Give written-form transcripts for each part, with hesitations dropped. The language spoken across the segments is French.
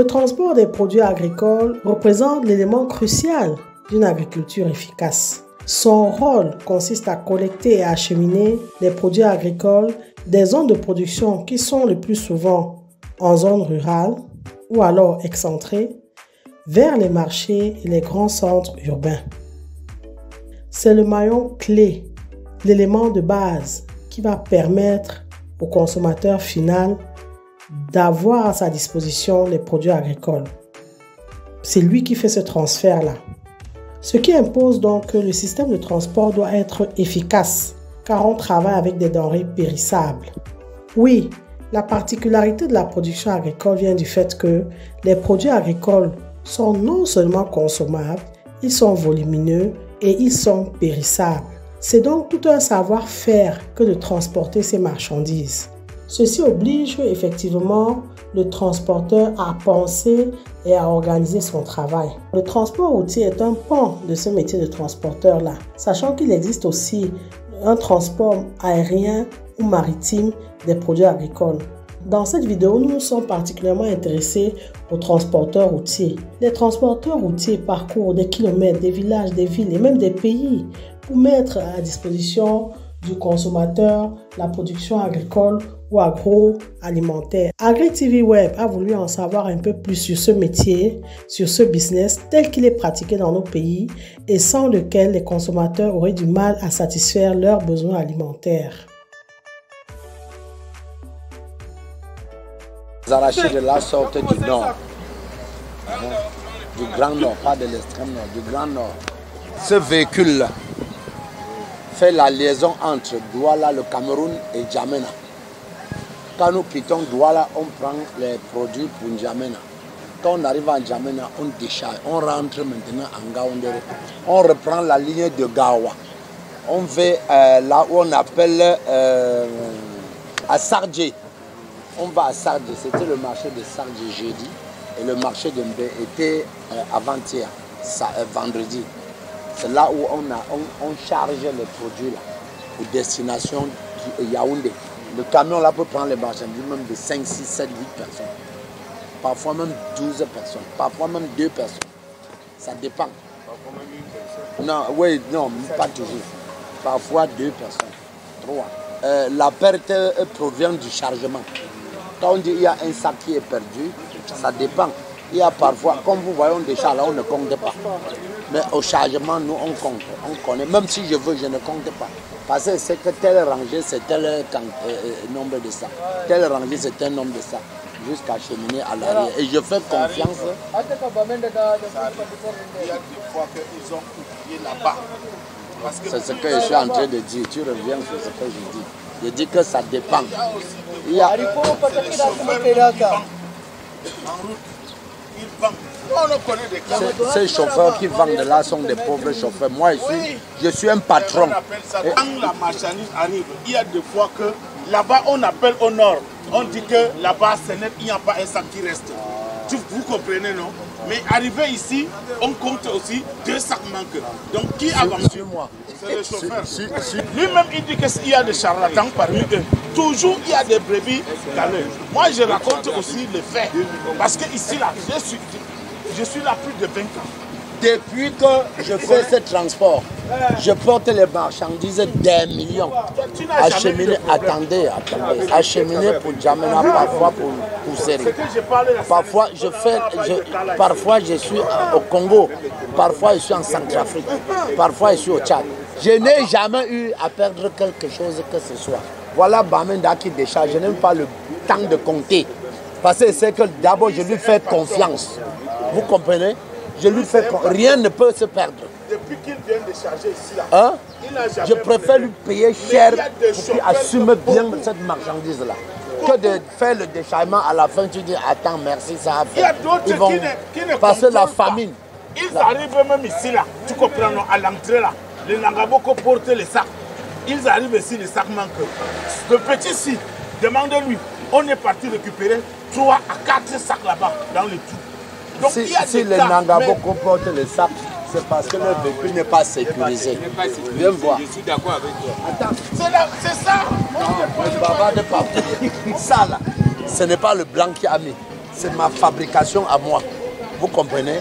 Le transport des produits agricoles représente l'élément crucial d'une agriculture efficace. Son rôle consiste à collecter et acheminer les produits agricoles des zones de production qui sont le plus souvent en zone rurale ou alors excentrées vers les marchés et les grands centres urbains. C'est le maillon clé, l'élément de base qui va permettre au consommateur final d'avoir à sa disposition les produits agricoles. C'est lui qui fait ce transfert-là. Ce qui impose donc que le système de transport doit être efficace, car on travaille avec des denrées périssables. Oui, la particularité de la production agricole vient du fait que les produits agricoles sont non seulement consommables, ils sont volumineux et ils sont périssables. C'est donc tout un savoir-faire que de transporter ces marchandises. Ceci oblige effectivement le transporteur à penser et à organiser son travail. Le transport routier est un pan de ce métier de transporteur-là, sachant qu'il existe aussi un transport aérien ou maritime des produits agricoles. Dans cette vidéo, nous nous sommes particulièrement intéressés aux transporteurs routiers. Les transporteurs routiers parcourent des kilomètres, des villages, des villes et même des pays pour mettre à disposition du consommateur la production agricole ou agroalimentaire. AgriTV Web a voulu en savoir un peu plus sur ce métier, sur ce business tel qu'il est pratiqué dans nos pays et sans lequel les consommateurs auraient du mal à satisfaire leurs besoins alimentaires. Les arachides là sortent du nord, du grand nord, pas de l'extrême nord, du grand nord. Ce véhicule-là fait la liaison entre Douala, le Cameroun et N'Djamena. Quand nous quittons Douala, on prend les produits pour N'Djamena. Quand on arrive à N'Djamena, on décharge, on rentre maintenant en Gaoundéré. On reprend la ligne de Gawa. On va là où on appelle à Sardjé. On va à Sardjé, c'était le marché de Sardjé jeudi et le marché de Mbé était avant-hier, vendredi. C'est là où on charge les produits là, pour destination Yaoundé. Le camion là peut prendre les marchandises même de 5, 6, 7, 8 personnes. Parfois même 12 personnes, parfois même 2 personnes. Ça dépend. Parfois même une personne? Non, oui, non, pas toujours. Parfois 2 personnes, 3. La perte provient du chargement. Quand on dit qu'il y a un sac qui est perdu, ça dépend. Il y a parfois, comme vous voyez, on décharge là, on ne compte pas. Mais au chargement, nous, on compte. On connaît. Même si je veux, je ne compte pas. Parce que c'est que telle rangée, c'est tel nombre de sacs. Telle rangée, c'est tel nombre de sacs. Jusqu'à cheminer à l'arrière. Et je fais confiance. Il y a des fois qu'ils ont oublié là-bas. C'est ce que je suis en train de dire. Tu reviens sur ce que je dis. Je dis que ça dépend. Il y a ces chauffeurs qui vendent là sont des pauvres chauffeurs. Moi, je suis un patron. Quand la marchandise arrive, il y a des fois que là-bas, on appelle au nord. On dit que là-bas, il n'y a pas un sac qui reste. Vous comprenez, non? Mais arrivé ici, on compte aussi 2 sacs manquent. Donc, qui avance? C'est le chauffeur. Lui-même, il dit qu'il y a des charlatans parmi eux. Toujours, il y a des brebis galeuses. Moi, je raconte aussi les faits. Parce que ici, là, je suis là plus de 20 ans. Depuis que je fais ce transport, je porte les marchandises des millions. Acheminer, attendez, acheminer pour N'Djamena, parfois pour Série. Parfois je suis au Congo, parfois je suis en Centrafrique, parfois je suis au Tchad. Je n'ai jamais eu à perdre quelque chose que ce soit. Voilà Bamenda qui décharge, je n'aime pas le temps de compter. Parce que c'est que d'abord je lui fais confiance. Vous comprenez? Je lui fais confiance. Rien ne peut se perdre. Depuis qu'il vient de charger ici, là, hein? Je préfère lui payer cher pour qu'il assume bien cette marchandise-là. Que de faire le déchargement à la fin, tu dis attends, merci, ça a fait. Il y a d'autres qui ne passer la famine. Ils arrivent même ici, là, tu comprends, non, à l'entrée, là. Les Nangaboko portent les sacs. Ils arrivent ici, les sacs manquent. Le petit-ci, demandez-lui. On est parti récupérer 3 à 4 sacs là-bas, dans le tout. Donc, si les Nangaboko portent les sacs, c'est parce que leur véhicule n'est pas sécurisé. Viens voir. Je suis d'accord avec toi. Attends, c'est ça. Ça là, ce n'est pas le blanc qui a mis. c'est ma fabrication à moi. Vous comprenez?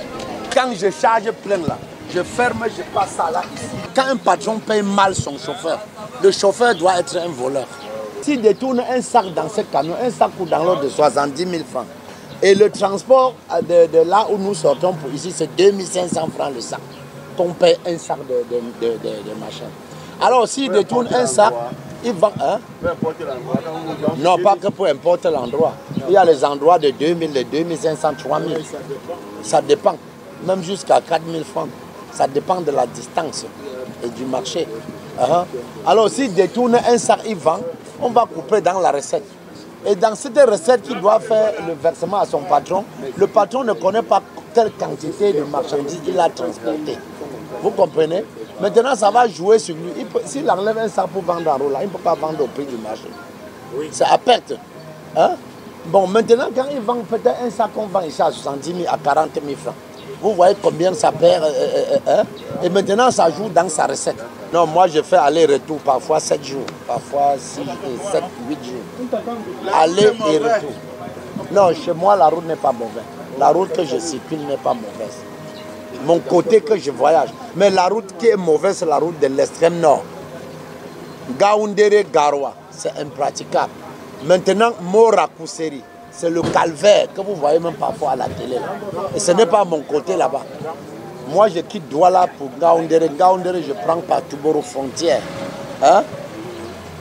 Quand je charge plein là, je ferme, je passe ça là, ici. Quand un patron paye mal son chauffeur, le chauffeur doit être un voleur. S'il détourne un sac dans ce camion, un sac coûte dans l'ordre de 70 000 francs. Et le transport de là où nous sortons pour ici, c'est 2500 francs le sac. Qu'on paye un sac de machin. Alors s'il détourne un sac, il va... Hein? Non, pas que peu importe l'endroit. Il y a les endroits de 2000, de 2500, 3000. Ça dépend. Même jusqu'à 4000 francs. Ça dépend de la distance et du marché. Alors s'il détourne un sac, il vend, on va couper dans la recette. Et dans cette recette qu'il doit faire le versement à son patron, le patron ne connaît pas quelle quantité de marchandises il a transporté. Vous comprenez? Maintenant, ça va jouer sur lui. S'il enlève un sac pour vendre en roulant, il ne peut pas vendre au prix du marché. C'est à perte. Hein? Bon, maintenant, quand il vend peut-être un sac qu'on vend ici à 70 000 à 40 000 francs, vous voyez combien ça perd. Et maintenant, ça joue dans sa recette. Non, moi, je fais aller-retour, parfois 7 jours, parfois 6, 7, 8 jours. Aller et retour. Non, chez moi, la route n'est pas mauvaise. La route que je circule n'est pas mauvaise. Mon côté que je voyage. Mais la route qui est mauvaise, c'est la route de l'extrême nord. Gaoundéré, Garoua, c'est impraticable. Maintenant, Mora Kousseri, c'est le calvaire que vous voyez même parfois à la télé. Et ce n'est pas mon côté là-bas. Moi, je quitte Douala pour Gaoundéré. Gaoundéré, je prends par Touboro frontière. Hein?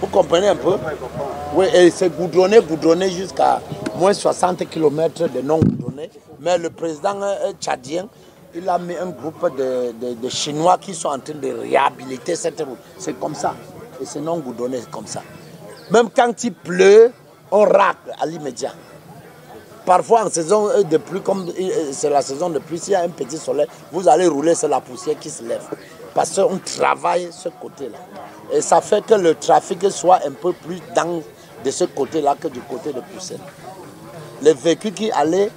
Vous comprenez un peu? Oui, et c'est goudronné jusqu'à moins 60 km de non goudronné. Mais le président tchadien, il a mis un groupe de Chinois qui sont en train de réhabiliter cette route. C'est comme ça. Et c'est non goudronné comme ça. Même quand il pleut, on racle à l'immédiat. Parfois en saison de pluie, comme c'est la saison de pluie, s'il y a un petit soleil, vous allez rouler, c'est la poussière qui se lève. Parce qu'on travaille ce côté-là. Et ça fait que le trafic soit un peu plus dans de ce côté-là que du côté de Kousseri. Les véhicules qui allaient,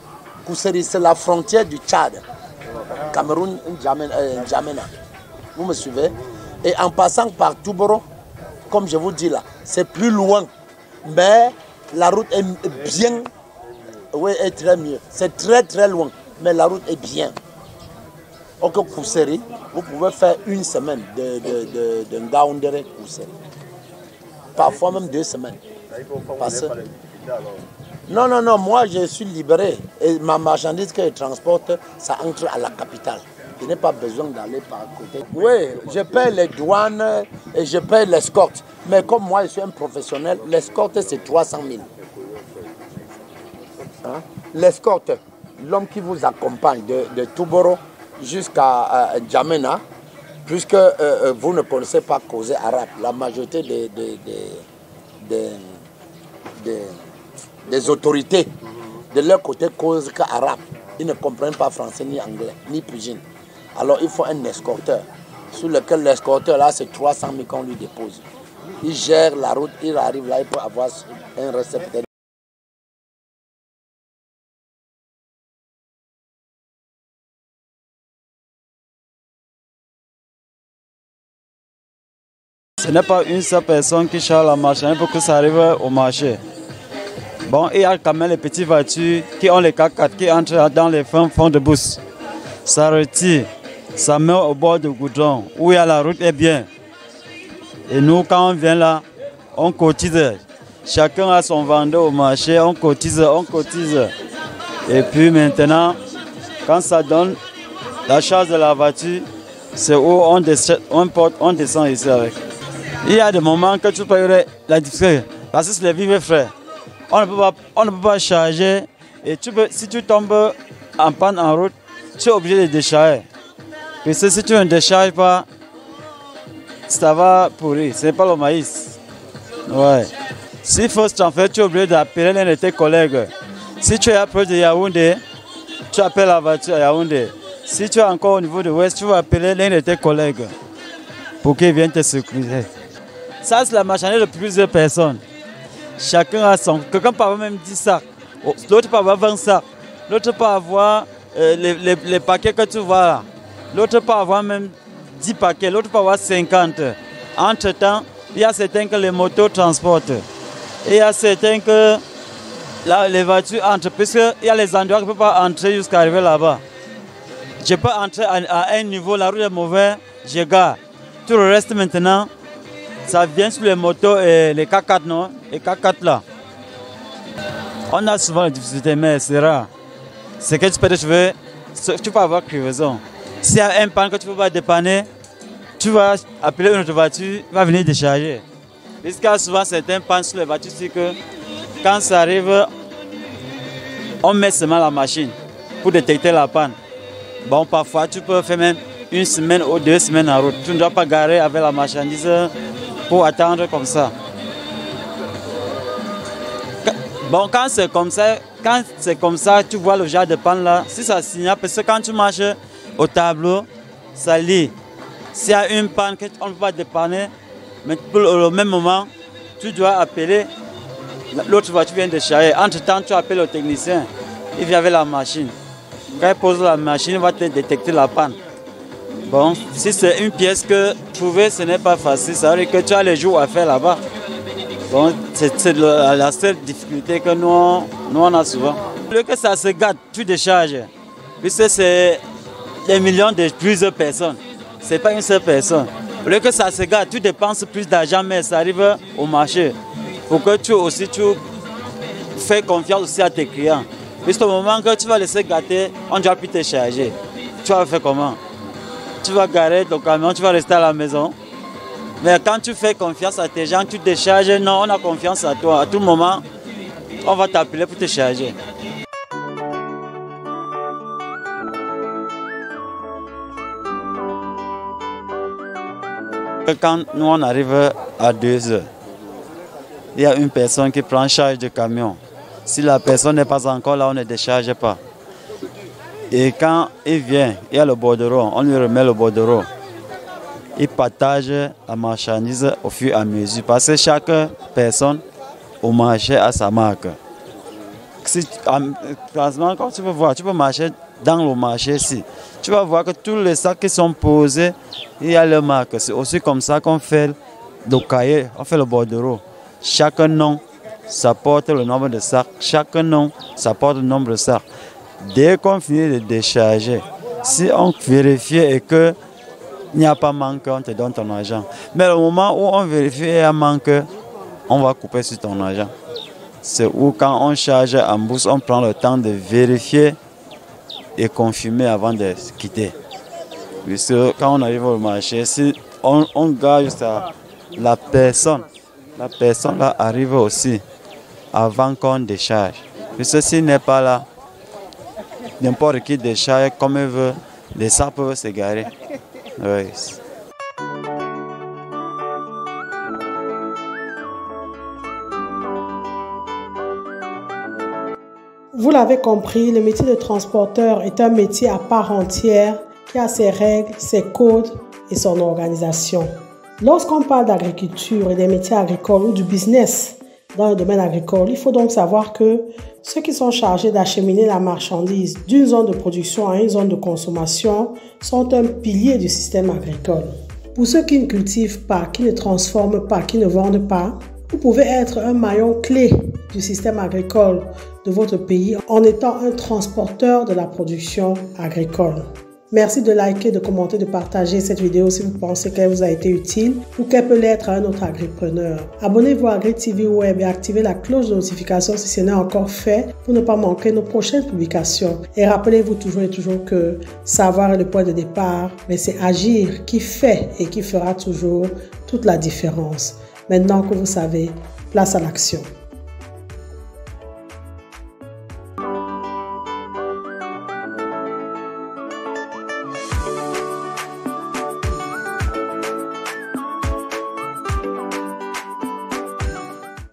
Kousseri, c'est la frontière du Tchad. Cameroun, N'Djamena. Vous me suivez? Et en passant par Touboro, comme je vous dis là, c'est plus loin. Mais la route est bien, oui, est très mieux. C'est très très loin, mais la route est bien. Au Kousseri, vous pouvez faire une semaine de Ngaoundéré Kousseri. Parfois même 2 semaines. Parce... Non, moi je suis libéré. Et ma marchandise que je transporte, ça entre à la capitale. Je n'ai pas besoin d'aller par côté. Oui, je paie les douanes et je paie l'escorte. Mais comme moi je suis un professionnel, l'escorte c'est 300 000. Hein? L'escorte, l'homme qui vous accompagne de Touboro jusqu'à N'Djamena, puisque vous ne connaissez pas causer arabe, la majorité des autorités de leur côté causent qu'arabe. Ils ne comprennent pas français ni anglais, ni pidgin. Alors il faut un escorteur, sur lequel l'escorteur là c'est 300 000 qu'on lui dépose. Il gère la route, il arrive là, il peut avoir un récepteur. Ce n'est pas une seule personne qui charge la marchandise pour que ça arrive au marché. Bon, il y a quand même les petites voitures qui ont les 4x4 qui entrent dans les fonds de bus. Ça retire, ça met au bord du goudron, où il y a la route est bien. Et nous, quand on vient là, on cotise. Chacun a son vendeur au marché, on cotise. Et puis maintenant, quand ça donne la charge de la voiture, c'est où on descend ici avec. Il y a des moments que tu peux la difficulté, parce que c'est les vivres frais. On ne peut pas charger. Et si tu tombes en panne en route, tu es obligé de décharger. Parce que si tu ne décharges pas, ça va pourrir. Ce n'est pas le maïs. Ouais. S'il faut se transférer, tu es obligé d'appeler l'un de tes collègues. Si tu es à proche de Yaoundé, tu appelles la voiture à Yaoundé. Si tu es encore au niveau de l'Ouest, tu vas appeler l'un de tes collègues pour qu'ils viennent te sécuriser. Ça, c'est la marchandise de plusieurs personnes. Chacun a son. Quelqu'un peut avoir même 10 sacs. L'autre peut avoir 20 sacs. L'autre peut avoir les paquets que tu vois là. L'autre peut avoir même 10 paquets. L'autre peut avoir 50. Entre-temps, il y a certains que les motos transportent. Et il y a certains que là, les voitures entrent, puisqu'il y a les endroits qui ne peuvent pas entrer jusqu'à arriver là-bas. Je peux entrer à un niveau, la route est mauvaise, je gare. Tout le reste maintenant, ça vient sur les motos et les K4, non? Les K4 là. On a souvent des difficultés, mais c'est rare. C'est que tu peux avoir crevaison. S'il y a un panne que tu ne peux pas dépanner, tu vas appeler une autre voiture, il va venir décharger. Puisqu'il y a souvent certains pannes sur les voitures, c'est que quand ça arrive, on met seulement la machine pour détecter la panne. Bon, parfois, tu peux faire même 1 semaine ou 2 semaines en route. Tu ne dois pas garer avec la marchandise pour attendre comme ça. Bon, quand c'est comme ça, tu vois le genre de panne là, si ça signale, parce que quand tu marches au tableau, ça lit. S'il y a une panne qu'on ne peut pas dépanner, mais au même moment, tu dois appeler l'autre voiture vient de charger. Entre-temps, tu appelles le technicien, il vient avec la machine. Quand il pose la machine, il va te détecter la panne. Bon, si c'est une pièce que trouver, ce n'est pas facile. Ça veut dire que tu as les jours à faire là-bas. Bon, c'est la seule difficulté que nous on a souvent. Au lieu que ça se gâte, tu décharges. Puisque c'est des millions de plusieurs personnes. Ce n'est pas une seule personne. Au lieu que ça se gâte, tu dépenses plus d'argent, mais ça arrive au marché. Pour que tu fais confiance aussi à tes clients. Puisqu'au moment que tu vas laisser gâter, on ne doit plus te charger. Tu vas faire comment? Tu vas garer ton camion, tu vas rester à la maison. Mais quand tu fais confiance à tes gens, tu te charges. Non, on a confiance à toi. À tout moment, on va t'appeler pour te charger. Quand nous on arrive à 2 heures, il y a une personne qui prend charge du camion. Si la personne n'est pas encore là, on ne décharge pas. Et quand il vient, il y a le bordereau, on lui remet le bordereau. Il partage la marchandise au fur et à mesure. Parce que chaque personne au marché a sa marque. Quand tu peux voir, tu peux marcher dans le marché ici. Tu vas voir que tous les sacs qui sont posés, il y a leur marque. C'est aussi comme ça qu'on fait le cahier, on fait le bordereau. Chaque nom, ça porte le nombre de sacs. Chaque nom, ça porte le nombre de sacs. Dès qu'on finit de décharger, si on vérifie et qu'il n'y a pas manque, on te donne ton argent. Mais au moment où on vérifie qu'il y a manque, on va couper sur ton argent. C'est où quand on charge en bourse, on prend le temps de vérifier et confirmer avant de quitter. Puisque quand on arrive au marché, si on garde la personne là arrive aussi avant qu'on décharge. Puisque s'il n'est pas là, n'importe qui décharge comme il veut, les sacs peuvent s'égarer. Oui. Vous l'avez compris, le métier de transporteur est un métier à part entière qui a ses règles, ses codes et son organisation. Lorsqu'on parle d'agriculture et des métiers agricoles ou du business dans le domaine agricole, il faut donc savoir que ceux qui sont chargés d'acheminer la marchandise d'une zone de production à une zone de consommation sont un pilier du système agricole. Pour ceux qui ne cultivent pas, qui ne transforment pas, qui ne vendent pas, vous pouvez être un maillon clé du système agricole de votre pays en étant un transporteur de la production agricole. Merci de liker, de commenter, de partager cette vidéo si vous pensez qu'elle vous a été utile ou qu'elle peut l'être à un autre agripreneur. Abonnez-vous à Agri TV Web et activez la cloche de notification si ce n'est encore fait pour ne pas manquer nos prochaines publications. Et rappelez-vous toujours et toujours que savoir est le point de départ, mais c'est agir qui fait et qui fera toujours toute la différence. Maintenant que vous savez, place à l'action.